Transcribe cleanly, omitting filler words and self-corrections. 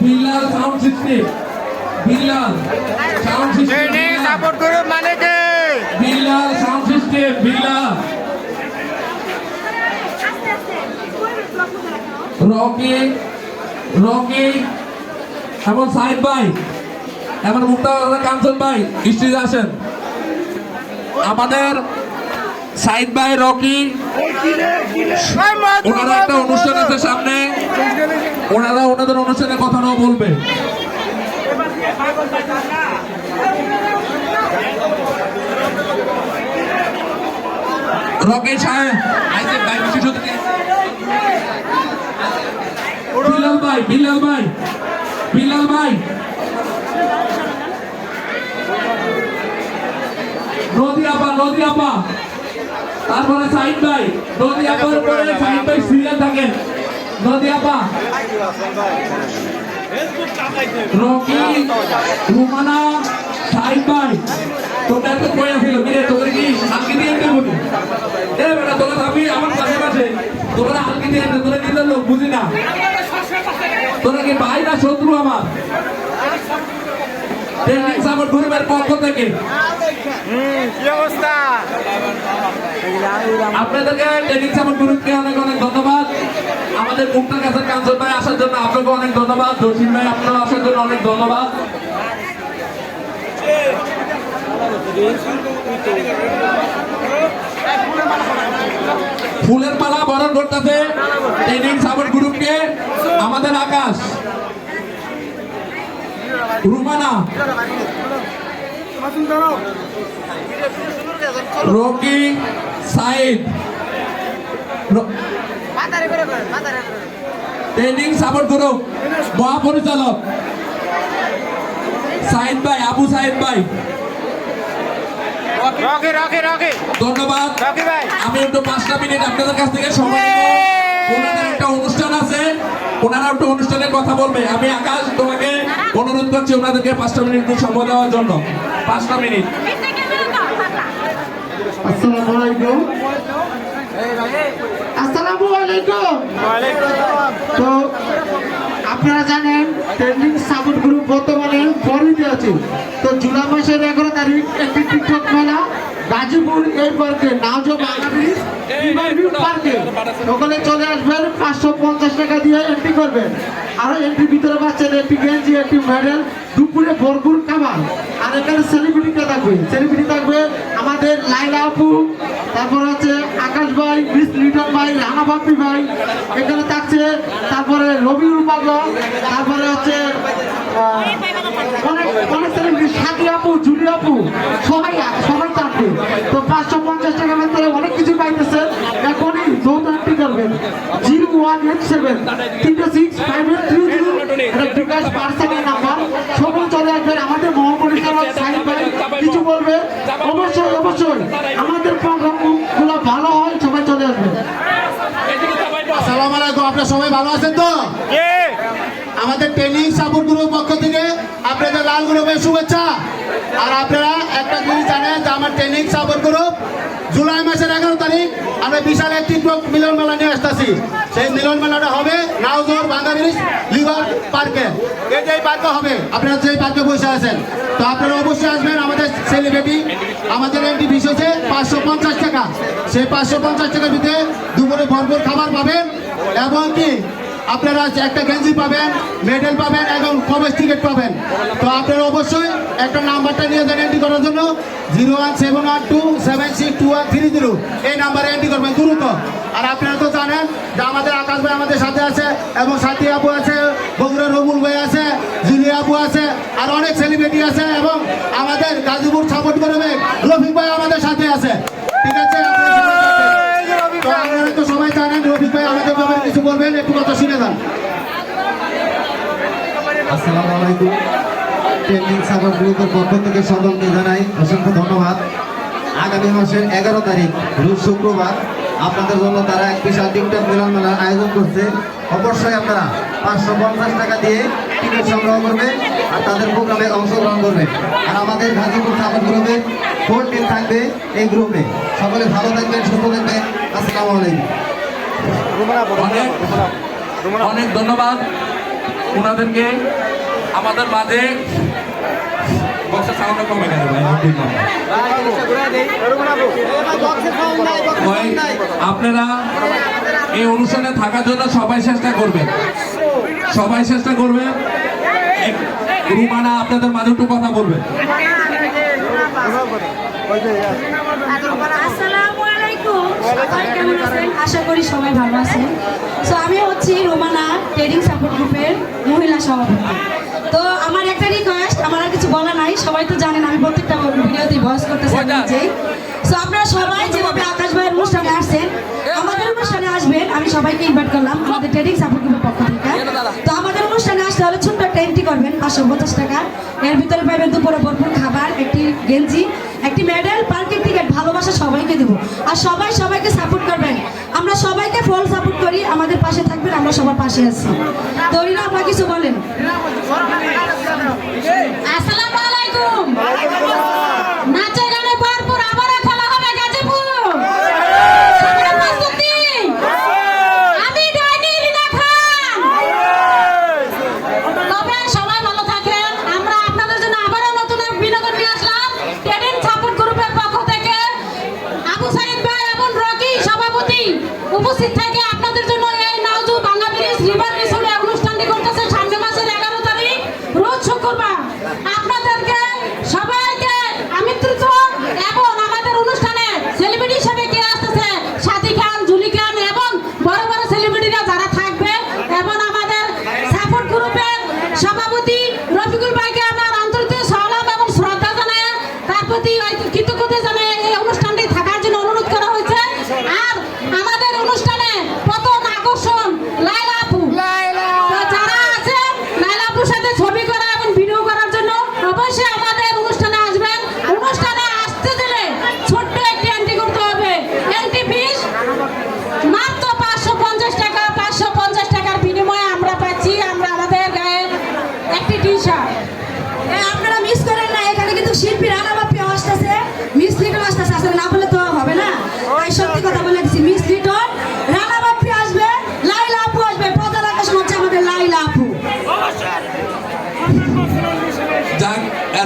Billal sound system, Billal sound system, support করে মানে কে বিল্লাল সাউন্ড সিস্টেম, বিল্লাল রকি, রকি এবং সাইদ ভাই এবং মুক্তার কাঞ্চন ভাই স্টেজে আসেন। আমাদের সাইদ ভাই, রকি, ওনারা একটা অনুষ্ঠান আছে সামনে, ওনারা ওনাদের অনুষ্ঠানে কথা নাও বলবে। রকি সাহেব, বিল্লাল ভাই, বিল্লাল ভাই, বিল্লাল ভাই, নদী আপা, নদী আপা, তারপরে সাইদ ভাই, নদী আপার পরে সাইদ ভাই সিরিয়াল থাকেন। নদী আপা, রকি, রুমানা, সাইদ ভাই, তোমরা তো কই আছিস? মিরে তোদের কি হালকি দিয়ে দেবো? এ বেটা তোরা আমি আমার পাশে পাশে তোরা হালকি দিয়ে তোরা কি লোক বুঝি না, তোরা কি ভাই না শত্রু আমার? ট্রেনিং সাপোর্ট গ্রুপের পক্ষ থেকে কি অবস্থা? আপনাদেরকে ট্রেনিং সাপোর্ট গ্রুপকে অনেক অনেক ধন্যবাদ। আমাদের মুক্তার কাছে কাঞ্চন ভাই আসার জন্য আপনাকে অনেক ধন্যবাদ। জসিম ভাই আপনারা আসার জন্য অনেক ধন্যবাদ। ফুলের মালা বরণ করতেছে ট্রেনিং সাপোর্ট গ্রুপকে আমাদের Akash, Rumana, Rocky, Sayed, training support group মহাপরিচালক সাইদ ভাই, আবু সাইদ ভাই, ধন্যবাদ। আমি একটু 5টা মিনিট আপনাদের কাছ থেকে সময় নেব। ওনাদের একটা অনুষ্ঠান আছে, ওনারা একটু অনুষ্ঠানের কথা বলবে। আমি আকাশ তোমাকে অনুরোধ করছি ওনাদেরকে 5টা মিনিট সময় দেওয়ার জন্য। 5টা মিনিট। আসসালামু আলাইকুম। আসসালামু আলাইকুম। তো আপনারা জানেন ট্রেন্ডিং সাপোর্ট গ্রুপ বর্তমানে পরিধি আছে। তো জুলাই মাসের 11 তারিখ একটি টিকটক মেলা গাজীপুর এই পার্কে নাওজো বাংলাদেশ পার্কে ওখানে চলে আসবেন। 550 টাকা দিয়ে এন্ট্রি করবেন। আর এন্ট্রির ভিতরে পাচ্ছেন একটি গেঞ্জি, একটি মেডেল, দুপুরে ভরপুর খাবার। আর এখানে সেলিব্রিটিটা থাকবে, সেলিব্রিটি থাকবে আমাদের লাইলা আপু, তারপর হচ্ছে আকাশ ভাই, মিস লিটন ভাই, রানা বাপ্পি ভাই এখানে থাকছে, তারপরে রবিউল পাগলা, তারপরে হচ্ছে অনেক অনেক সেলিব্রিটি, সাথী আপু, জুলি আপু, সবাই সবাই থাকবে। তো 550 টাকার ভিতরে অনেক কিছু পাইতেছে। এখনই যৌথ এন্ট্রি করবেন 0187 365830 এটা বিকাশ পার্সোনাল নাম্বার। সবাই চলে আসবেন। আমাদের মহাপরিচালক সাইদ ভাই কিছু বলবে। অবশ্যই অবশ্যই আমাদের প্রোগ্রামগুলো ভালো হয়, সবাই চলে আসবেন। আসসালামু আলাইকুম। আপনারা সবাই ভালো আছেন তো? আমাদের ট্রেনিং সাপোর্ট গ্রুপের পক্ষ থেকে আপনাদের লাল গ্রুপের শুভেচ্ছা। আর আপনারা একটা জিনিস জানেন যে আমার ট্রেনিং সাপোর্ট গ্রুপ জুলাই মাসের 11 তারিখ আমরা বিশাল একটি মিলন মেলা নিয়ে আসতেছি। সেই মিলন মেলাটা হবে নাওজোর বাংলাদেশ লিভার পার্কে। এই পার্কে হবে, আপনারা যেই পার্কে বসে আছেন। তো আপনারা অবশ্যই আসবেন। আমাদের সেলিব্রিটি, আমাদের এন্ট্রি ফিস হচ্ছে 550 টাকা। সেই 550 টাকার ভিতরে দুপুরে ভরপুর খাবার পাবেন এবং কি আপনারা একটা গেঞ্জি পাবেন, মেডেল পাবেন এবং প্রবেশ টিকিট পাবেন। তো আপনারা অবশ্যই একটা নাম্বারটা নিয়ে যান এন্ট্রি করার জন্য 01712762130 এই নাম্বারে এন্ট্রি করবেন দ্রুত। আর আপনারা তো জানেন যে আমাদের আকাশ ভাই আমাদের সাথে আছে এবং সাথী আপু আছে, বগুড়া রবুল ভাই আছে, জুলি আপু আছে, আর অনেক সেলিব্রিটি আছে এবং আমাদের গাজীপুর সাপোর্ট করবে রফিক ভাই আমাদের সাথে আছে। ঠিক আছে, তো সবাই জানেন রফিক ভাই আমাদের ব্যাপারে কিছু বলবেন, একটু কথা শুনে যান। আসসালামু আলাইকুম। ট্রেনিং সাপোর্ট গ্রুপের পক্ষ থেকে সকলকে জানাই অসংখ্য ধন্যবাদ। আগামী মাসের 11 তারিখ রোজ শুক্রবার আপনাদের জন্য তারা এক বিশাল টিকটক মিলন মেলার আয়োজন করছে। অবশ্যই আপনারা 550 টাকা দিয়ে টিকিট সংগ্রহ করবেন আর তাদের প্রোগ্রামে অংশগ্রহণ করবেন। আর আমাদের গাজীপুর সাপোর্ট গ্রুপের 4 টিম থাকবে এই গ্রুপে। সকলে ভালো থাকবেন, সুস্থ থাকবেন। আসসালামু আলাইকুম। অনেক ধন্যবাদ ওনাদেরকে আমাদের মাঝে বক্সের সাউন্ডটা কমে গেল ভাই ওই আপনারা এই অনুষ্ঠানে থাকার জন্য সবাই চেষ্টা করবেন রুমানা আপনাদের মাঝে একটু কথা বলবেন। আসসালামু আলাইকুম, সবাই কেমন আছেন? আশা করি সবাই ভালো আছেন। তো আমি হচ্ছি রোমানা ট্রেডিং সাপোর্ট গ্রুপের মহিলা সভাপতি। তো আমার একটা রিকোয়েস্ট, আমার আর কিছু বলা নাই, সবাই তো জানেন আমি প্রত্যেকটা ভিডিওতেই ভয়েস করতেছি নিজে। তো আপনারা সবাই যেভাবে আকাশ ভাইয়ের অনুষ্ঠানে আসছেন, আমাদের অনুষ্ঠানে আসবেন। আমি সবাইকে ইনভাইট করলাম আমাদের ট্রেডিং সাপোর্ট গ্রুপের পক্ষ থেকে। তো আমাদের অনুষ্ঠানে আসতে হলে ছোট্ট একটা এন্ট্রি করবেন 550 টাকা। এর ভিতরে পাবেন দুপুরে ভরপুর খাবার, একটি গেঞ্জি, একটি মেডেল, পার্কের টিকিট, ভালোবাসা সবাইকে দেবো। আর সবাই সবাইকে সাপোর্ট করবেন। আমরা সবাইকে ফুল সাপোর্ট করি, আমাদের পাশে থাকবেন, আমরা সবার পাশে আছি। তো রিনা আপনারা কিছু বলেন। আসসালামু আলাইকুম।